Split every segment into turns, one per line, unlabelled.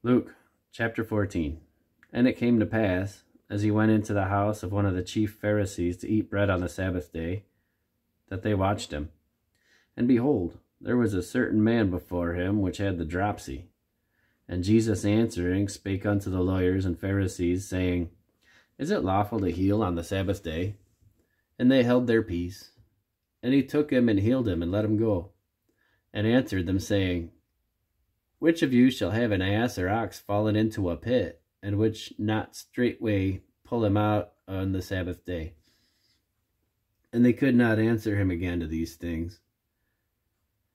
Luke chapter 14. And it came to pass, as he went into the house of one of the chief Pharisees to eat bread on the Sabbath day, that they watched him. And behold, there was a certain man before him which had the dropsy. And Jesus answering spake unto the lawyers and Pharisees, saying, Is it lawful to heal on the Sabbath day? And they held their peace. And he took him and healed him and let him go. And answered them, saying, Which of you shall have an ass or ox fallen into a pit, and which not straightway pull him out on the Sabbath day? And they could not answer him again to these things.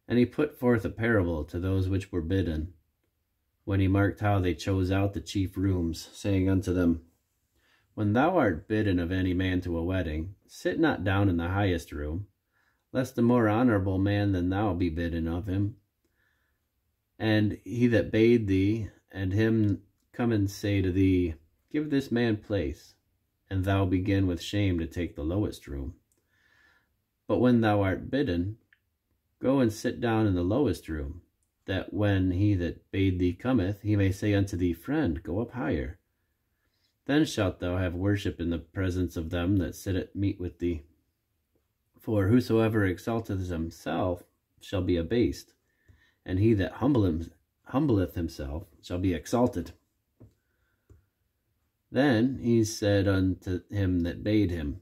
And he put forth a parable to those which were bidden, when he marked how they chose out the chief rooms, saying unto them, When thou art bidden of any man to a wedding, sit not down in the highest room, lest a more honorable man than thou be bidden of him. And he that bade thee, and him come and say to thee, Give this man place, and thou begin with shame to take the lowest room. But when thou art bidden, go and sit down in the lowest room, that when he that bade thee cometh, he may say unto thee, Friend, go up higher. Then shalt thou have worship in the presence of them that sit at meat with thee. For whosoever exalteth himself shall be abased, and he that humbleth himself shall be exalted. Then he said unto him that bade him,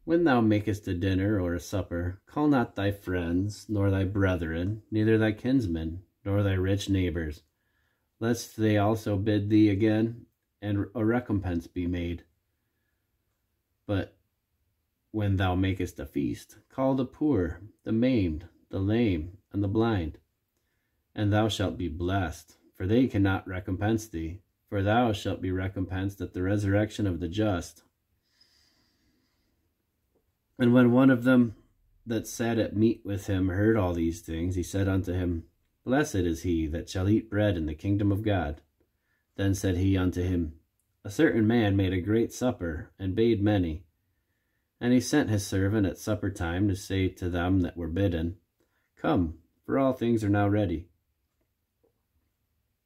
When thou makest a dinner or a supper, call not thy friends, nor thy brethren, neither thy kinsmen, nor thy rich neighbors, lest they also bid thee again, and a recompense be made. But when thou makest a feast, call the poor, the maimed, the lame, and the blind, and thou shalt be blessed, for they cannot recompense thee, for thou shalt be recompensed at the resurrection of the just. And when one of them that sat at meat with him heard all these things, he said unto him, Blessed is he that shall eat bread in the kingdom of God. Then said he unto him, A certain man made a great supper, and bade many. And he sent his servant at supper time to say to them that were bidden, Come, for all things are now ready.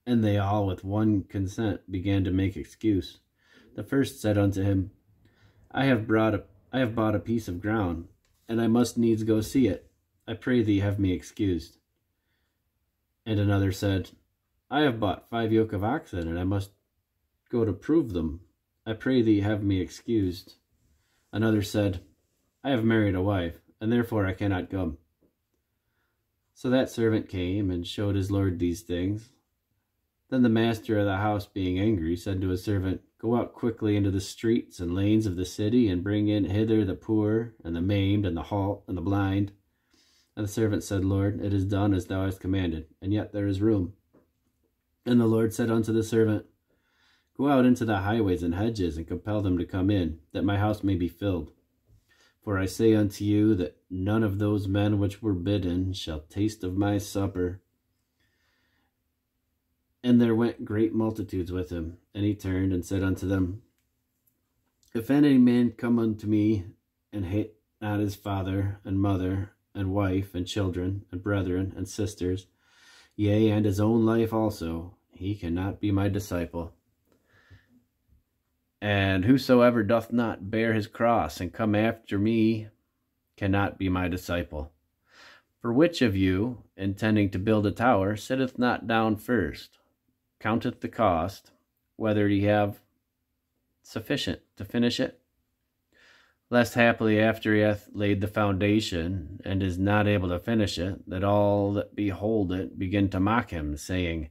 And they all with one consent began to make excuse. The first said unto him, I have bought a piece of ground, and I must needs go see it. I pray thee have me excused. And another said, I have bought 5 yoke of oxen, and I must go to prove them. I pray thee have me excused. Another said, I have married a wife, and therefore I cannot come. So that servant came and showed his lord these things. Then the master of the house, being angry, said to his servant, Go out quickly into the streets and lanes of the city, and bring in hither the poor, and the maimed, and the halt, and the blind. And the servant said, Lord, it is done as thou hast commanded, and yet there is room. And the Lord said unto the servant, Go out into the highways and hedges, and compel them to come in, that my house may be filled. For I say unto you, that none of those men which were bidden shall taste of my supper. And there went great multitudes with him. And he turned and said unto them, If any man come unto me, and hate not his father, and mother, and wife, and children, and brethren, and sisters, yea, and his own life also, he cannot be my disciple. And whosoever doth not bear his cross, and come after me, cannot be my disciple. For which of you, intending to build a tower, sitteth not down first, counteth the cost, whether he have sufficient to finish it? Lest haply after he hath laid the foundation, and is not able to finish it, that all that behold it begin to mock him, saying,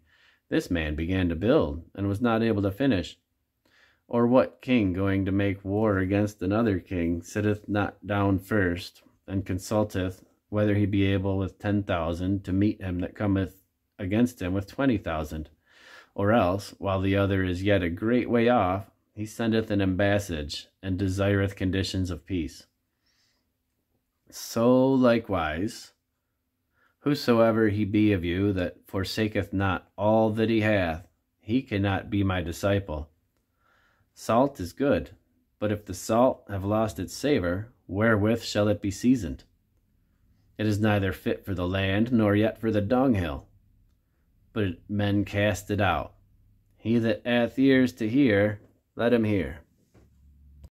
This man began to build, and was not able to finish. Or what king going to make war against another king sitteth not down first, and consulteth whether he be able with 10,000 to meet him that cometh against him with 20,000? Or else, while the other is yet a great way off, he sendeth an ambassage, and desireth conditions of peace. So likewise, whosoever he be of you that forsaketh not all that he hath, he cannot be my disciple. Salt is good, but if the salt have lost its savour, wherewith shall it be seasoned? It is neither fit for the land, nor yet for the dunghill. but men cast it out. He that hath ears to hear, let him hear.